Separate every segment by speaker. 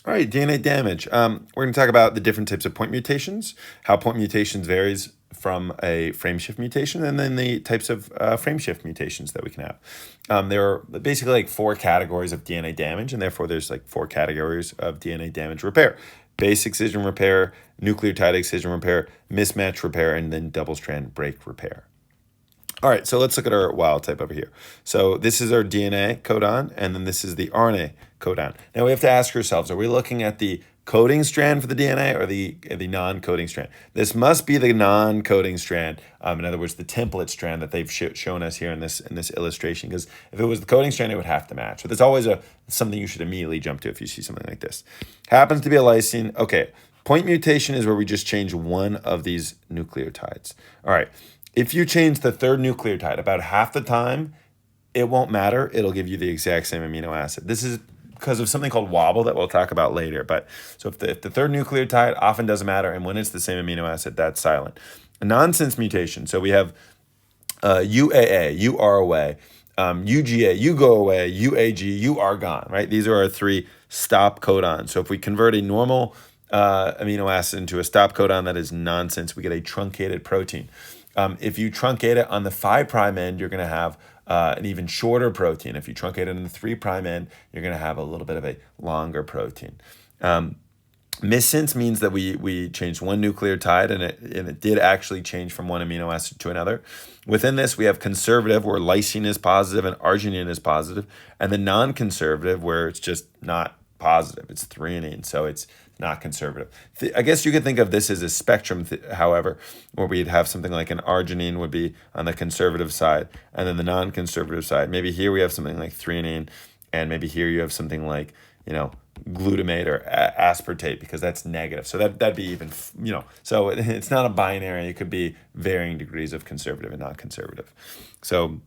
Speaker 1: All right, DNA damage. We're going to talk about the different types of point mutations, how point mutations varies from a frameshift mutation, and then the types of frameshift mutations that we can have. There are basically like four categories of DNA damage, and therefore there's like four categories of DNA damage repair: base excision repair, nucleotide excision repair, mismatch repair, and then double strand break repair. All right, so let's look at our wild type over here. So this is our DNA codon, and then this is the RNA codon. Now we have to ask ourselves, are we looking at the coding strand for the DNA or the non-coding strand? This must be the non-coding strand. In other words, the template strand that they've shown us here in this illustration. Because if it was the coding strand, it would have to match. So that's always something you should immediately jump to if you see something like this. Happens to be a lysine. Okay, point mutation is where we just change one of these nucleotides. All right. If you change the third nucleotide about half the time, it won't matter. It'll give you the exact same amino acid. This is because of something called wobble that we'll talk about later. But so if the third nucleotide often doesn't matter, and when it's the same amino acid, that's silent. A nonsense mutation. So we have UAA, you are away, UGA, you go away, UAG, you are gone, right? These are our three stop codons. So if we convert a normal amino acid into a stop codon that is nonsense, we get a truncated protein. If you truncate it on the 5' end, you're going to have an even shorter protein. If you truncate it on the 3' end, you're going to have a little bit of a longer protein. Missense means that we changed one nucleotide and it did actually change from one amino acid to another. Within this, we have conservative, where lysine is positive and arginine is positive, and the non-conservative, where it's just not positive. It's threonine, so it's not conservative. I guess you could think of this as a spectrum, however, where we'd have something like an arginine would be on the conservative side, and then the non-conservative side. Maybe here we have something like threonine, and maybe here you have something like, glutamate or aspartate, because that's negative. So that'd be even, so it's not a binary. It could be varying degrees of conservative and not conservative. So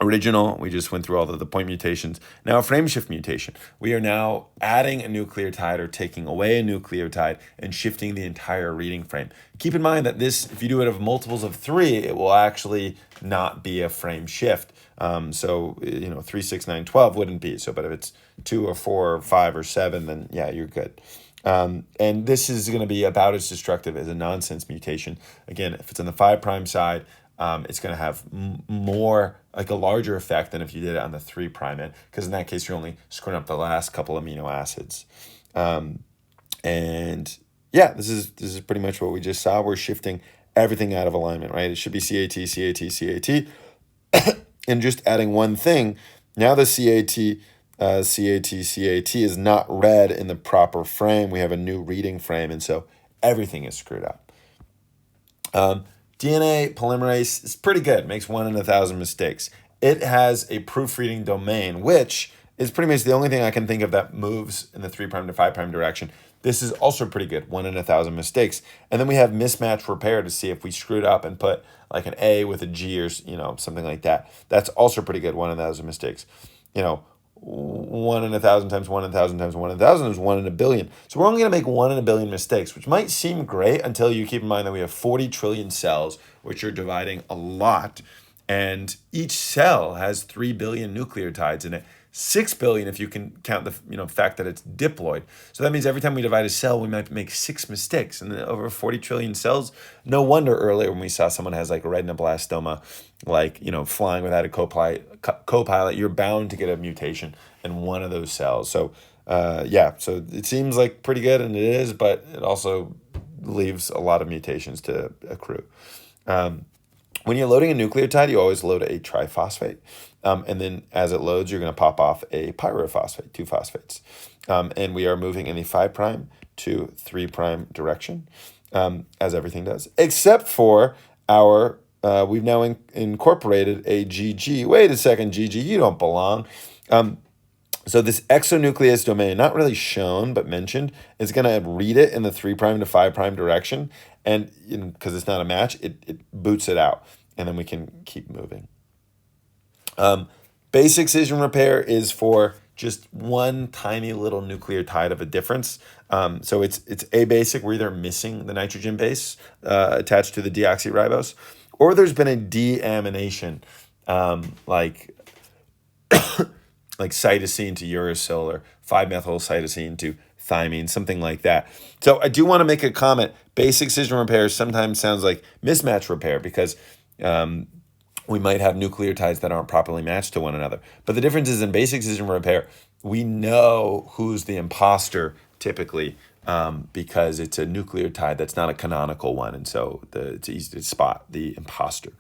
Speaker 1: original, we just went through all of the point mutations. Now a frameshift mutation. We are now adding a nucleotide or taking away a nucleotide and shifting the entire reading frame. Keep in mind that this, if you do it of multiples of 3, it will actually not be a frame shift. So 3, 6, 9, 12 wouldn't be. So, but if it's 2 or 4 or 5 or 7, then yeah, you're good. And this is going to be about as destructive as a nonsense mutation. Again, if it's on the 5' side, it's going to have more, like a larger effect than if you did it on the 3' end, because in that case, you're only screwing up the last couple amino acids. And yeah, this is pretty much what we just saw. We're shifting everything out of alignment, right? It should be CAT, CAT, CAT. And just adding one thing, now the CAT, CAT is not read in the proper frame. We have a new reading frame, and so everything is screwed up. DNA polymerase is pretty good. It makes 1 in 1,000 mistakes. It has a proofreading domain, which is pretty much the only thing I can think of that moves in the 3' to 5' direction. This is also pretty good, 1 in 1,000 mistakes. And then we have mismatch repair to see if we screwed up and put like an A with a G or something like that. That's also pretty good, 1 in 1,000 mistakes. 1 in 1,000 times 1 in 1,000 times 1 in 1,000 is 1 in a billion. So we're only going to make 1 in a billion mistakes, which might seem great until you keep in mind that we have 40 trillion cells, which are dividing a lot. And each cell has 3 billion nucleotides in it. 6 billion if you can count the fact that it's diploid. So that means every time we divide a cell, we might make 6 mistakes. And over 40 trillion cells, no wonder earlier when we saw someone has like retinoblastoma, flying without a copilot, you're bound to get a mutation in one of those cells. So so it seems like pretty good, and it is, but it also leaves a lot of mutations to accrue. When you're loading a nucleotide, you always load a triphosphate. And then as it loads, you're going to pop off a pyrophosphate, 2 phosphates. And we are moving in the 5' to 3' direction, as everything does. Except for our, we've now incorporated a GG. Wait a second, GG, you don't belong. So this exonuclease domain, not really shown, but mentioned, is going to read it in the 3' to 5' direction. And because it's not a match, it boots it out. And then we can keep moving. Base excision repair is for just one tiny little nucleotide of a difference. So it's abasic. We're either missing the nitrogen base attached to the deoxyribose, or there's been a deamination, like cytosine to uracil or 5-methylcytosine to thymine, something like that. So I do want to make a comment. Base excision repair sometimes sounds like mismatch repair because we might have nucleotides that aren't properly matched to one another. But the difference is in base excision repair, we know who's the imposter typically because it's a nucleotide that's not a canonical one. And so it's easy to spot the imposter.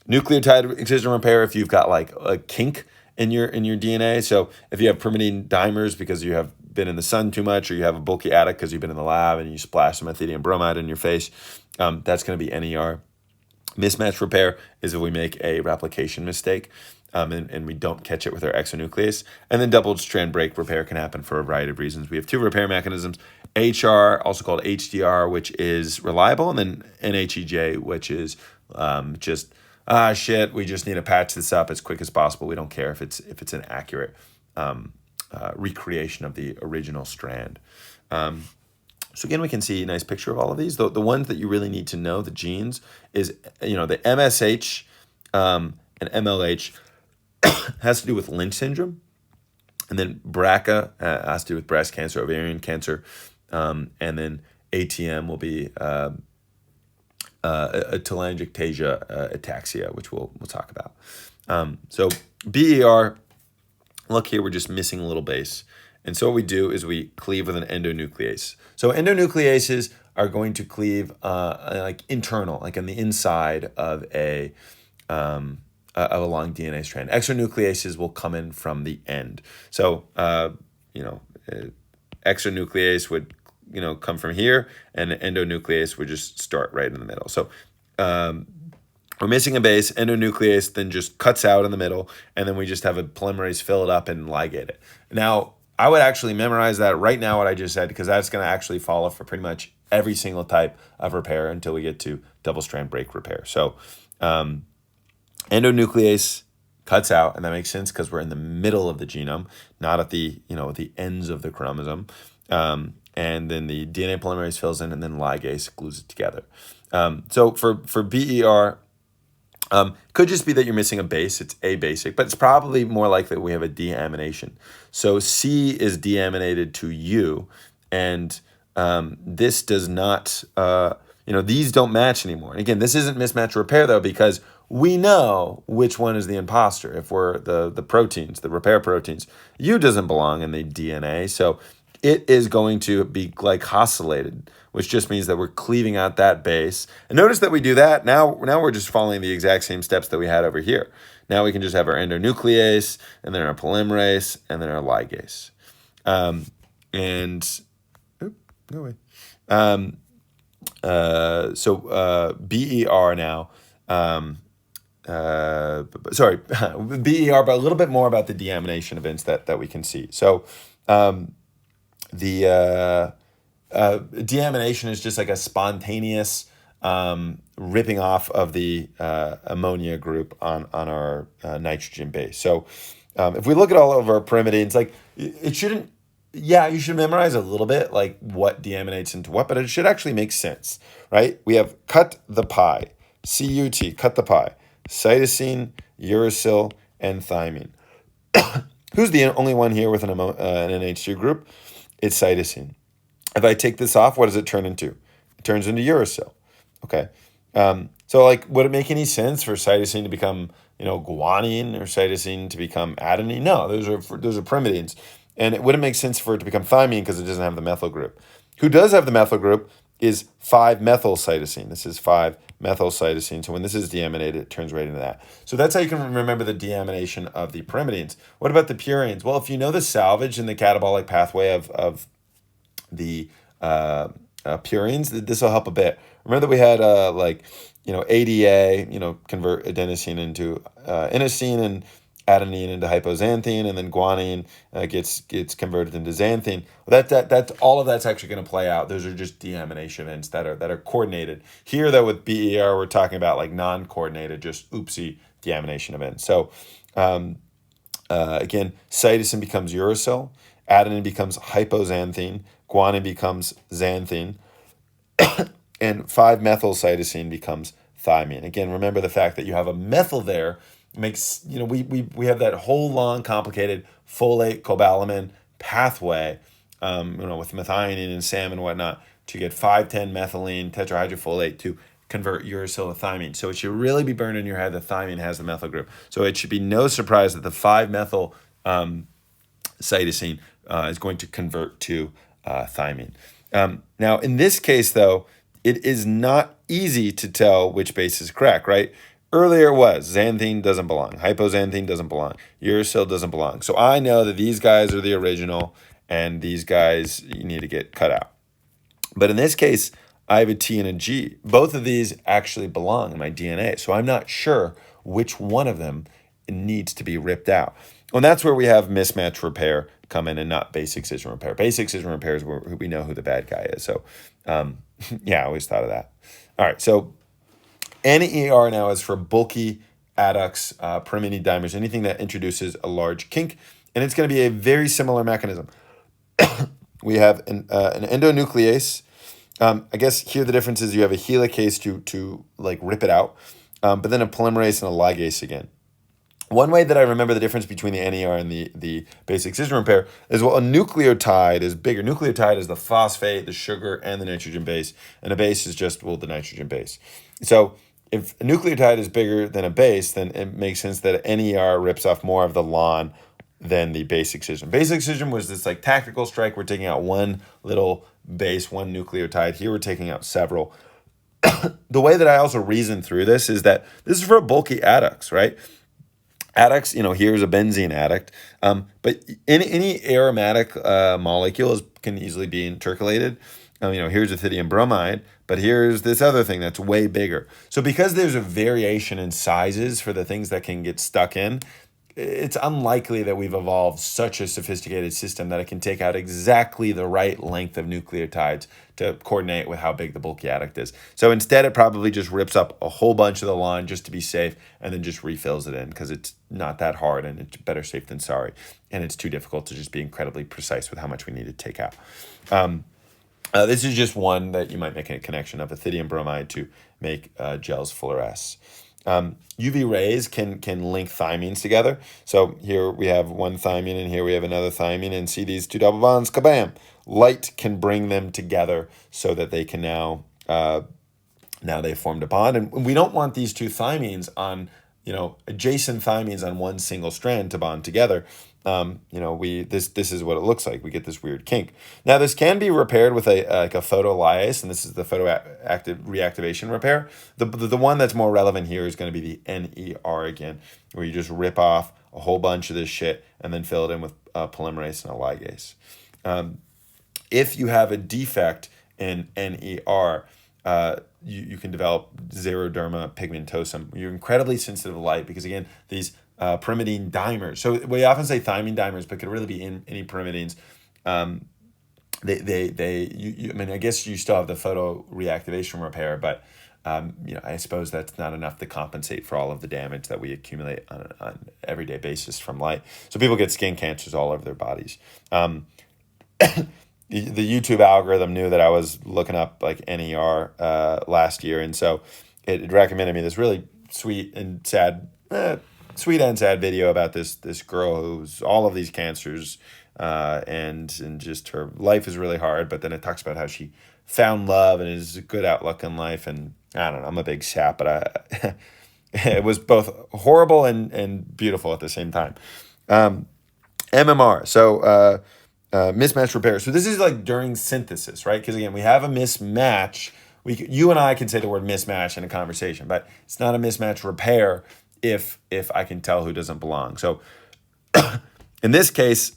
Speaker 1: Nucleotide excision repair, if you've got like a kink in your DNA. So if you have pyrimidine dimers because you have been in the sun too much, or you have a bulky attic because you've been in the lab and you splash some ethidium bromide in your face, that's going to be NER. Mismatch repair is if we make a replication mistake and we don't catch it with our exonuclease. And then double strand break repair can happen for a variety of reasons. We have two repair mechanisms, HR, also called HDR, which is reliable, and then NHEJ, which is just, shit, we just need to patch this up as quick as possible. We don't care if it's an accurate recreation of the original strand. So again, we can see a nice picture of all of these. The ones that you really need to know, the genes, is the MSH and MLH has to do with Lynch syndrome, and then BRCA has to do with breast cancer, ovarian cancer, and then ATM will be a telangiectasia ataxia, which we'll talk about. So BER, look here, we're just missing a little base. And so what we do is we cleave with an endonuclease. So endonucleases are going to cleave like internal, like on the inside of a long DNA strand. Exonucleases will come in from the end. So exonuclease would come from here, and endonuclease would just start right in the middle. So we're missing a base. Endonuclease then just cuts out in the middle, and then we just have a polymerase fill it up and ligate it. Now, I would actually memorize that right now, what I just said, because that's going to actually follow for pretty much every single type of repair until we get to double-strand break repair. So endonuclease cuts out, and that makes sense because we're in the middle of the genome, not at the the ends of the chromosome. And then the DNA polymerase fills in, and then ligase glues it together. So for BER, could just be that you're missing a base. It's abasic, but it's probably more likely we have a deamination. So C is deaminated to U, and this does not, these don't match anymore. And again, this isn't mismatch repair though, because we know which one is the imposter. If we're the proteins, the repair proteins, U doesn't belong in the DNA. So it is going to be glycosylated, which just means that we're cleaving out that base. And notice that we do that. Now we're just following the exact same steps that we had over here. Now we can just have our endonuclease, and then our polymerase, and then our ligase. BER now. BER, but a little bit more about the deamination events that we can see. So the deamination is just like a spontaneous ripping off of the ammonia group on our nitrogen base. So if we look at all of our pyrimidines, like it shouldn't, you should memorize a little bit like what deaminates into what, but it should actually make sense, right? We have cut the pie, CUT, cut the pie, cytosine, uracil, and thymine. Who's the only one here with an NH2 group? It's cytosine. If I take this off, what does it turn into? It turns into uracil. Okay. So like, would it make any sense for cytosine to become, guanine, or cytosine to become adenine? No, those are pyrimidines. And it wouldn't make sense for it to become thymine because it doesn't have the methyl group. Who does have the methyl group is 5-methylcytosine. This is 5-methylcytosine. So when this is deaminated, it turns right into that. So that's how you can remember the deamination of the pyrimidines. What about the purines? Well, if you know the salvage in the catabolic pathway of the purines, this will help a bit. Remember that we had ADA, convert adenosine into inosine, and adenine into hypoxanthine, and then guanine gets converted into xanthine. Well, that's all of that's actually going to play out. Those are just deamination events that are coordinated. Here, though, with BER, we're talking about like non-coordinated, just oopsie deamination events. So again, cytosine becomes uracil, adenine becomes hypoxanthine, guanine becomes xanthine, and 5-methylcytosine becomes thymine. Again, remember the fact that you have a methyl there makes, we have that whole long, complicated folate, cobalamin, pathway, with methionine and SAM and whatnot, to get 5,10-methylene tetrahydrofolate to convert uracil to thymine. So it should really be burned in your head that thymine has the methyl group. So it should be no surprise that the 5-methyl cytosine is going to convert to thymine. Now, in this case, though, it is not easy to tell which base is correct, right? Earlier it was xanthine doesn't belong, hypoxanthine doesn't belong, uracil doesn't belong. So I know that these guys are the original and these guys you need to get cut out. But in this case, I have a T and a G. Both of these actually belong in my DNA. So I'm not sure which one of them needs to be ripped out. And that's where we have mismatch repair come in and not base excision repair. Base excision repair is where we know who the bad guy is. So, I always thought of that. All right, so NER now is for bulky adducts, pyrimidine dimers, anything that introduces a large kink. And it's going to be a very similar mechanism. We have an endonuclease. I guess here the difference is you have a helicase to like rip it out, but then a polymerase and a ligase again. One way that I remember the difference between the NER and the base excision repair is, well, a nucleotide is bigger. Nucleotide is the phosphate, the sugar, and the nitrogen base, and a base is just, well, the nitrogen base. So if a nucleotide is bigger than a base, then it makes sense that NER rips off more of the lawn than the base excision. Base excision was this like tactical strike. We're taking out one little base, one nucleotide. Here we're taking out several. The way that I also reason through this is that this is for bulky adducts, right? Adducts, here's a benzene adduct, but any aromatic molecules can easily be intercalated. Here's ethidium bromide, but here's this other thing that's way bigger. So because there's a variation in sizes for the things that can get stuck in, it's unlikely that we've evolved such a sophisticated system that it can take out exactly the right length of nucleotides to coordinate with how big the bulky adduct is. So instead, it probably just rips up a whole bunch of the lawn just to be safe and then just refills it in, because it's not that hard and it's better safe than sorry. And it's too difficult to just be incredibly precise with how much we need to take out. This is just one that you might make a connection of ethidium bromide to make gels fluoresce. UV rays can link thymines together. So here we have one thymine and here we have another thymine, and see these two double bonds, kabam! Light can bring them together so that they can now they formed a bond. And we don't want these two thymines on, adjacent thymines on one single strand to bond together. This is what it looks like. We get this weird kink. Now, this can be repaired with a photolyase, and this is the photoactive reactivation repair. The one that's more relevant here is going to be the NER again, where you just rip off a whole bunch of this shit and then fill it in with polymerase and a ligase. If you have a defect in NER, you can develop xeroderma pigmentosum. You're incredibly sensitive to light because, again, these pyrimidine dimers. So we often say thymine dimers, but could really be in any pyrimidines. I guess you still have the photo reactivation repair, but I suppose that's not enough to compensate for all of the damage that we accumulate on an everyday basis from light. So people get skin cancers all over their bodies. The YouTube algorithm knew that I was looking up like NER last year, and so it recommended me this really sweet and sad video about this girl who's all of these cancers, and just her life is really hard. But then it talks about how she found love and is a good outlook in life. And I don't know, I'm a big sap, but it was both horrible and beautiful at the same time. MMR. So mismatch repair. So this is like during synthesis, right? Because again, we have a mismatch. You and I can say the word mismatch in a conversation, but it's not a mismatch repair if I can tell who doesn't belong. So in this case,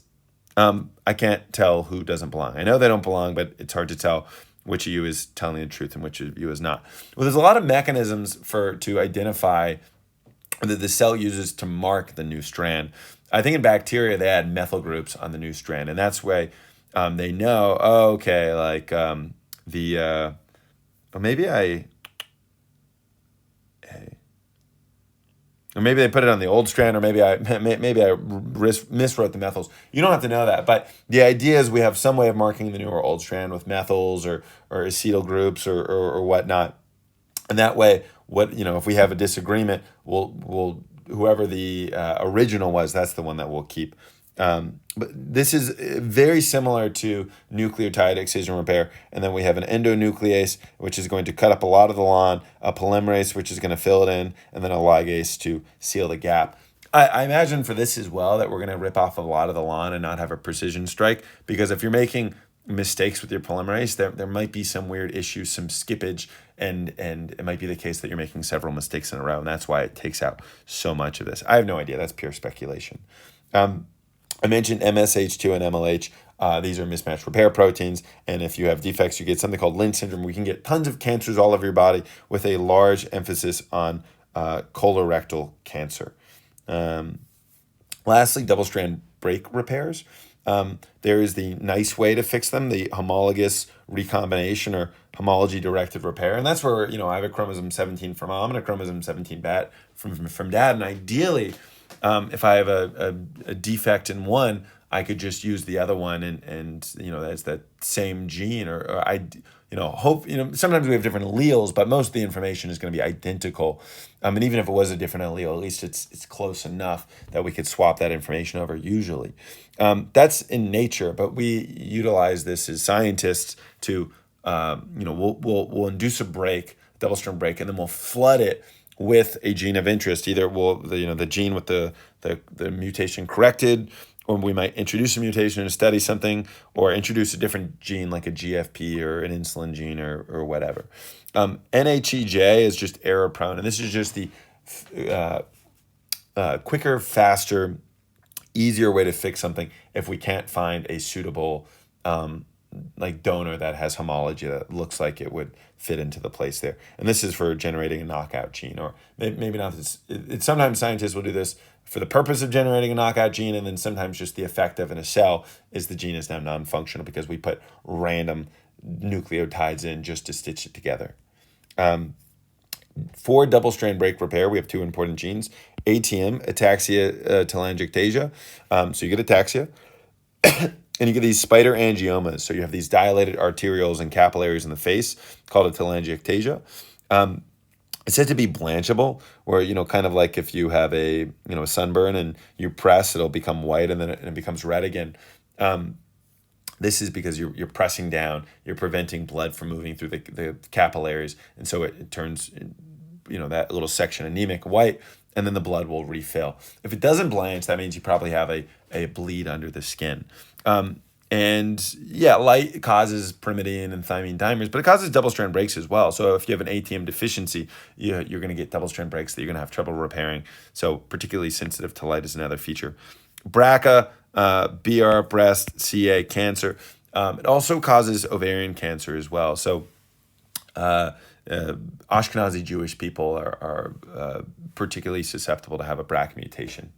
Speaker 1: I can't tell who doesn't belong. I know they don't belong, but it's hard to tell which of you is telling the truth and which of you is not. Well, there's a lot of mechanisms to identify that the cell uses to mark the new strand. I think in bacteria, they add methyl groups on the new strand, and that's why they know, or maybe they put it on the old strand, or maybe I miswrote the methyls. You don't have to know that, but the idea is we have some way of marking the new or old strand with methyls or acetyl groups or whatnot, and that way, if we have a disagreement, we'll whoever the original was, that's the one that we'll keep But this is very similar to nucleotide excision repair. And then we have an endonuclease, which is going to cut up a lot of the lawn, a polymerase, which is going to fill it in, and then a ligase to seal the gap. I imagine for this as well that we're going to rip off a lot of the lawn and not have a precision strike, because if you're making mistakes with your polymerase, there might be some weird issues, some skippage, and it might be the case that you're making several mistakes in a row, and that's why it takes out so much of this. I have no idea. That's pure speculation. I mentioned MSH2 and MLH. These are mismatched repair proteins, and if you have defects, you get something called Lynch syndrome. We can get tons of cancers all over your body with a large emphasis on colorectal cancer. Lastly, double-strand break repairs. There is the nice way to fix them, the homologous recombination or homology-directed repair. And that's where, I have a chromosome 17 from mom and a chromosome 17 from dad. And ideally, if I have a defect in one, I could just use the other one and that's that same gene or I hope, sometimes we have different alleles, but most of the information is going to be identical. And even if it was a different allele, at least it's close enough that we could swap that information over usually. That's in nature, but we utilize this as scientists to, we'll induce a break, double-strand break, and then we'll flood it with a gene of interest. Either the gene with the mutation corrected, or we might introduce a mutation to study something, or introduce a different gene like a GFP or an insulin gene or whatever. NHEJ is just error prone, and this is just the quicker, faster, easier way to fix something if we can't find a suitable donor that has homology that looks like it would fit into the place there. And this is for generating a knockout gene, or maybe not. Sometimes scientists will do this for the purpose of generating a knockout gene, and then sometimes just the effect of in a cell is the gene is now non-functional because we put random nucleotides in just to stitch it together. For double-strand break repair, we have two important genes: ATM, ataxia telangiectasia. So you get ataxia, and you get these spider angiomas. So you have these dilated arterioles and capillaries in the face called a telangiectasia. It's said to be blanchable, where, kind of like if you have a sunburn and you press, it'll become white and then it becomes red again. This is because you're pressing down, you're preventing blood from moving through the capillaries, and so it turns, that little section anemic white, and then the blood will refill. If it doesn't blanch, that means you probably have a bleed under the skin. Light causes pyrimidine and thymine dimers, but it causes double-strand breaks as well. So if you have an ATM deficiency, you're going to get double-strand breaks that you're going to have trouble repairing. So particularly sensitive to light is another feature. BRCA, BR, breast, CA, cancer. It also causes ovarian cancer as well. So Ashkenazi Jewish people are particularly susceptible to have a BRCA mutation.